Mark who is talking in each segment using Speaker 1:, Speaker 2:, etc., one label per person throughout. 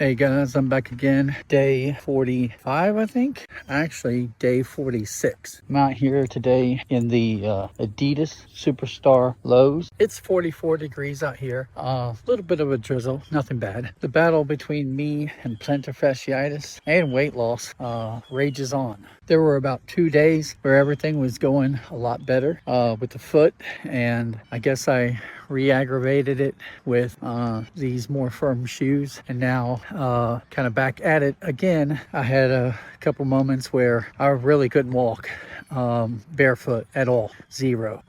Speaker 1: Hey guys, I'm back again. Day 45, I think. Actually, day 46. I'm out here today in the Adidas Superstar Lows. It's 44 degrees out here. A little bit of a drizzle, nothing bad. The battle between me and plantar fasciitis and weight loss rages on. There were about 2 days where everything was going a lot better with the foot, and I guess I re-aggravated it with these more firm shoes, and now kind of back at it again. I had a couple moments where I really couldn't walk barefoot at all. Zero.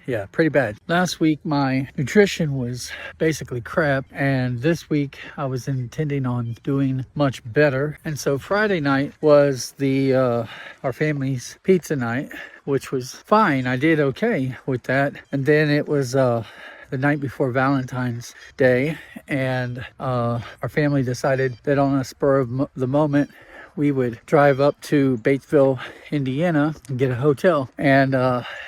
Speaker 1: Yeah, pretty bad. Last week my nutrition was basically crap, and this week I was intending on doing much better. And so Friday night was the our family's pizza night, which was fine. I did okay with that. And then it was the night before Valentine's Day, and our family decided that on a spur of the moment we would drive up to Batesville, Indiana and get a hotel. And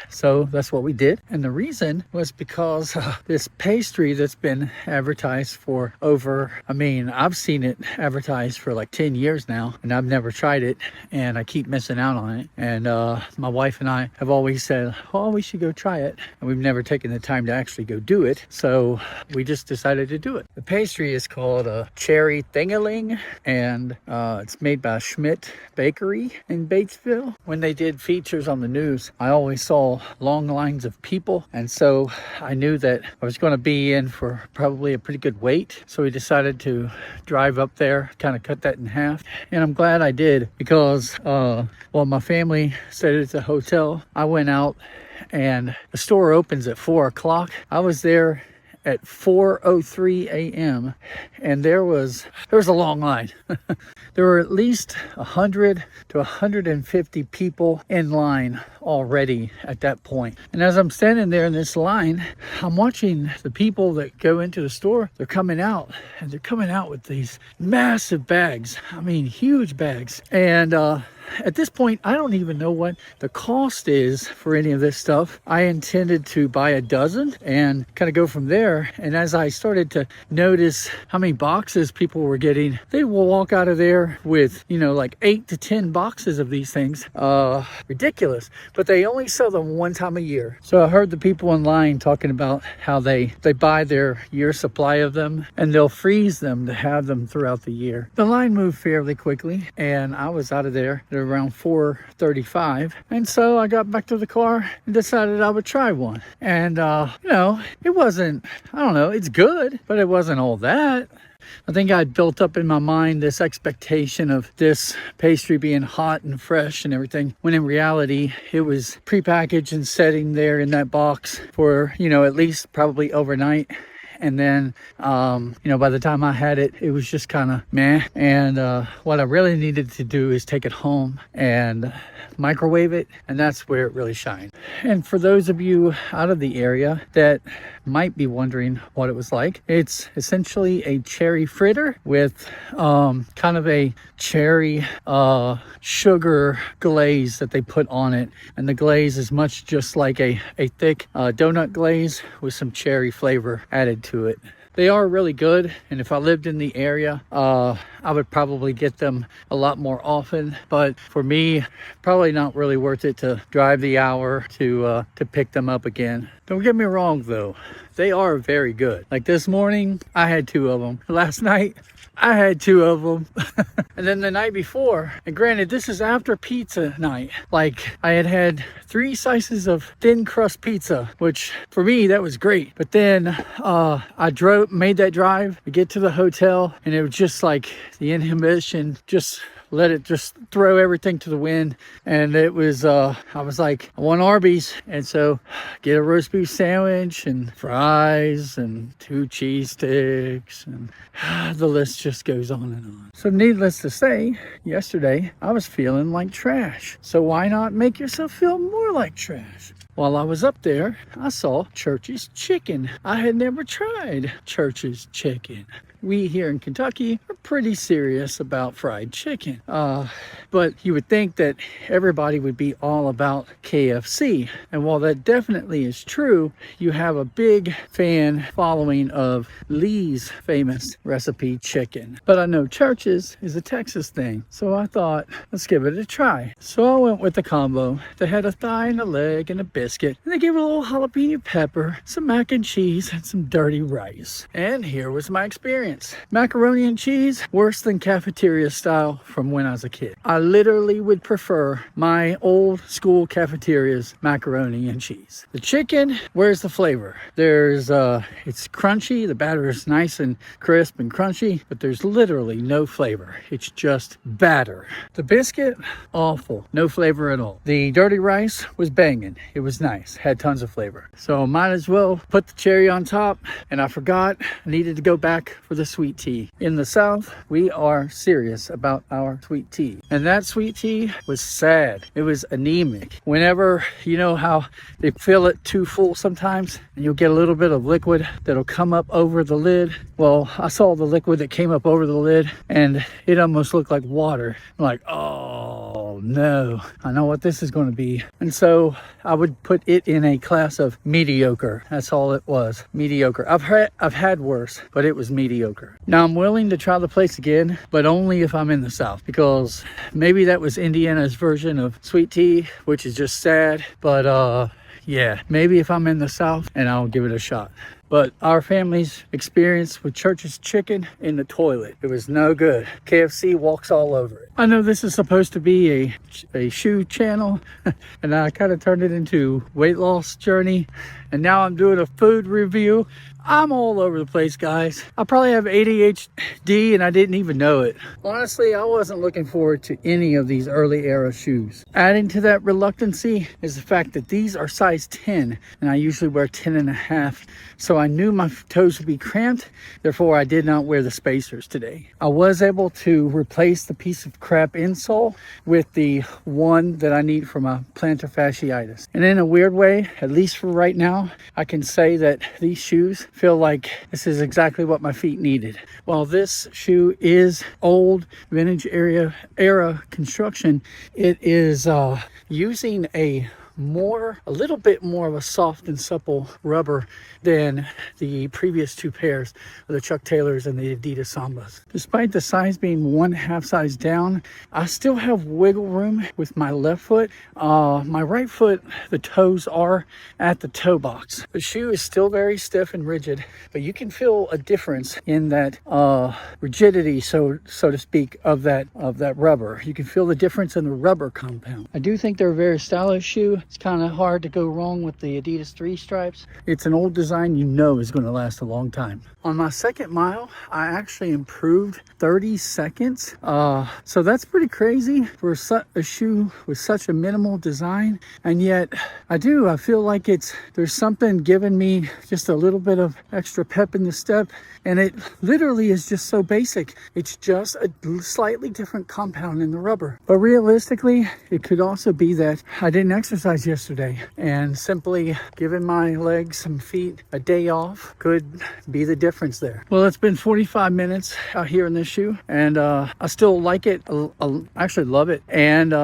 Speaker 1: so that's what we did. And the reason was because this pastry that's been advertised for I've seen it advertised for like 10 years now, and I've never tried it, and I keep missing out on it. And my wife and I have always said, oh, we should go try it. And we've never taken the time to actually go do it. So we just decided to do it. The pastry is called a cherry Thing-a-ling, and it's made by Schmidt Bakery in Batesville. When they did features on the news, I always saw long lines of people, and so I knew that I was going to be in for probably a pretty good wait. So we decided to drive up there, kind of cut that in half, and I'm glad I did, because my family stayed at the hotel. I went out, and the store opens at 4 o'clock. I was there at 4:03 a.m. and there was a long line. There were at least 100 to 150 people in line already at that point. And as I'm standing there in this line, I'm watching the people that go into the store. They're coming out, and they're coming out with these massive bags. I mean, huge bags. And at this point, I don't even know what the cost is for any of this stuff. I intended to buy a dozen and kind of go from there. And as I started to notice how many boxes people were getting, they will walk out of there with, like 8 to 10 boxes of these things. Ridiculous. But they only sell them one time a year. So I heard the people in line talking about how they buy their year supply of them, and they'll freeze them to have them throughout the year. The line moved fairly quickly, and I was out of there at around 4:35. And so I got back to the car and decided I would try one. And, it wasn't, it's good, but it wasn't all that. I think I'd built up in my mind this expectation of this pastry being hot and fresh and everything, when in reality it was prepackaged and sitting there in that box for, at least probably overnight. And then, by the time I had it, it was just kind of meh. And what I really needed to do is take it home and microwave it, and that's where it really shined. And for those of you out of the area that might be wondering what it was like, it's essentially a cherry fritter with kind of a cherry sugar glaze that they put on it. And the glaze is much just like a thick donut glaze with some cherry flavor added to it. They are really good, and if I lived in the area, I would probably get them a lot more often. But for me, probably not really worth it to drive the hour to pick them up again. Don't get me wrong though, they are very good. Like this morning, I had 2 of them. Last night, I had 2 of them. And then the night before, and granted, this is after pizza night, like I had 3 slices of thin crust pizza, which for me, that was great. But then I made that drive to get to the hotel, and it was just like the inhibition just let it just throw everything to the wind. And it was I was like, I want Arby's, and so get a roast beef sandwich and fries and 2 cheese sticks, and the list just goes on and on. So needless to say, yesterday I was feeling like trash. So why not make yourself feel more like trash? While I was up there, I saw Church's Chicken. I had never tried Church's Chicken. we here in Kentucky are pretty serious about fried chicken. But you would think that everybody would be all about KFC. And while that definitely is true, you have a big fan following of Lee's famous recipe chicken. But I know Church's is a Texas thing, so I thought, let's give it a try. So I went with the combo. They had a thigh and a leg and a biscuit, and they gave it a little jalapeno pepper, some mac and cheese, and some dirty rice. And here was my experience. Macaroni and cheese, worse than cafeteria style from when I was a kid. I literally would prefer my old school cafeteria's macaroni and cheese. The chicken, where's the flavor? There's, it's crunchy, the batter is nice and crisp and crunchy, but there's literally no flavor. It's just batter. The biscuit, awful, no flavor at all. The dirty rice was banging. It was nice, had tons of flavor. So might as well put the cherry on top. And I forgot, I needed to go back for the sweet tea. In the South, we are serious about our sweet tea. And that sweet tea was sad. It was anemic. Whenever, you know how they fill it too full sometimes, and you'll get a little bit of liquid that'll come up over the lid. Well, I saw the liquid that came up over the lid, and it almost looked like water. I'm like, oh no, I know what this is going to be. And so I would put it in a class of mediocre. That's all it was, mediocre. I've had worse, but it was mediocre. Now I'm willing to try the place again, but only if I'm in the South, because maybe that was Indiana's version of sweet tea, which is just sad. But yeah, maybe if I'm in the South, and I'll give it a shot. But our family's experience with Church's chicken in the toilet, it was no good. KFC walks all over it. I know this is supposed to be a shoe channel, and I kind of turned it into weight loss journey. And now I'm doing a food review. I'm all over the place, guys. I probably have ADHD and I didn't even know it. Honestly, I wasn't looking forward to any of these early era shoes. Adding to that reluctancy is the fact that these are size 10 and I usually wear 10 and a half. So I knew my toes would be cramped. Therefore, I did not wear the spacers today. I was able to replace the piece of crap insole with the one that I need for my plantar fasciitis. And in a weird way, at least for right now, I can say that these shoes feel like this is exactly what my feet needed. While this shoe is old vintage era construction, it is using a little bit more of a soft and supple rubber than the previous two pairs of the Chuck Taylors and the Adidas Sambas. Despite the size being 1/2 size down, I still have wiggle room with my left foot. My right foot, the toes are at the toe box. The shoe is still very stiff and rigid, but you can feel a difference in that rigidity, so to speak, of that rubber. You can feel the difference in the rubber compound. I do think they're a very stylish shoe. It's kind of hard to go wrong with the Adidas 3 stripes. It's an old design you know is going to last a long time. On my second mile, I actually improved 30 seconds. So that's pretty crazy for a shoe with such a minimal design. And yet I feel like there's something giving me just a little bit of extra pep in the step. And it literally is just so basic. It's just a slightly different compound in the rubber. But realistically, it could also be that I didn't exercise yesterday, and simply giving my legs and feet a day off could be the difference there. Well, it's been 45 minutes out here in this shoe, and I still like it. I actually love it. And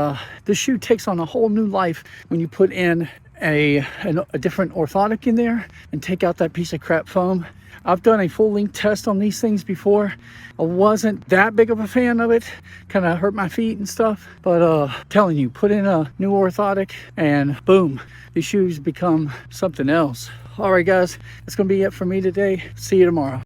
Speaker 1: this shoe takes on a whole new life when you put in a different orthotic in there and take out that piece of crap foam. I've done a full length test on these things before. I wasn't that big of a fan of it. Kind of hurt my feet and stuff. But telling you, put in a new orthotic and boom, these shoes become something else. All right, guys, that's going to be it for me today. See you tomorrow.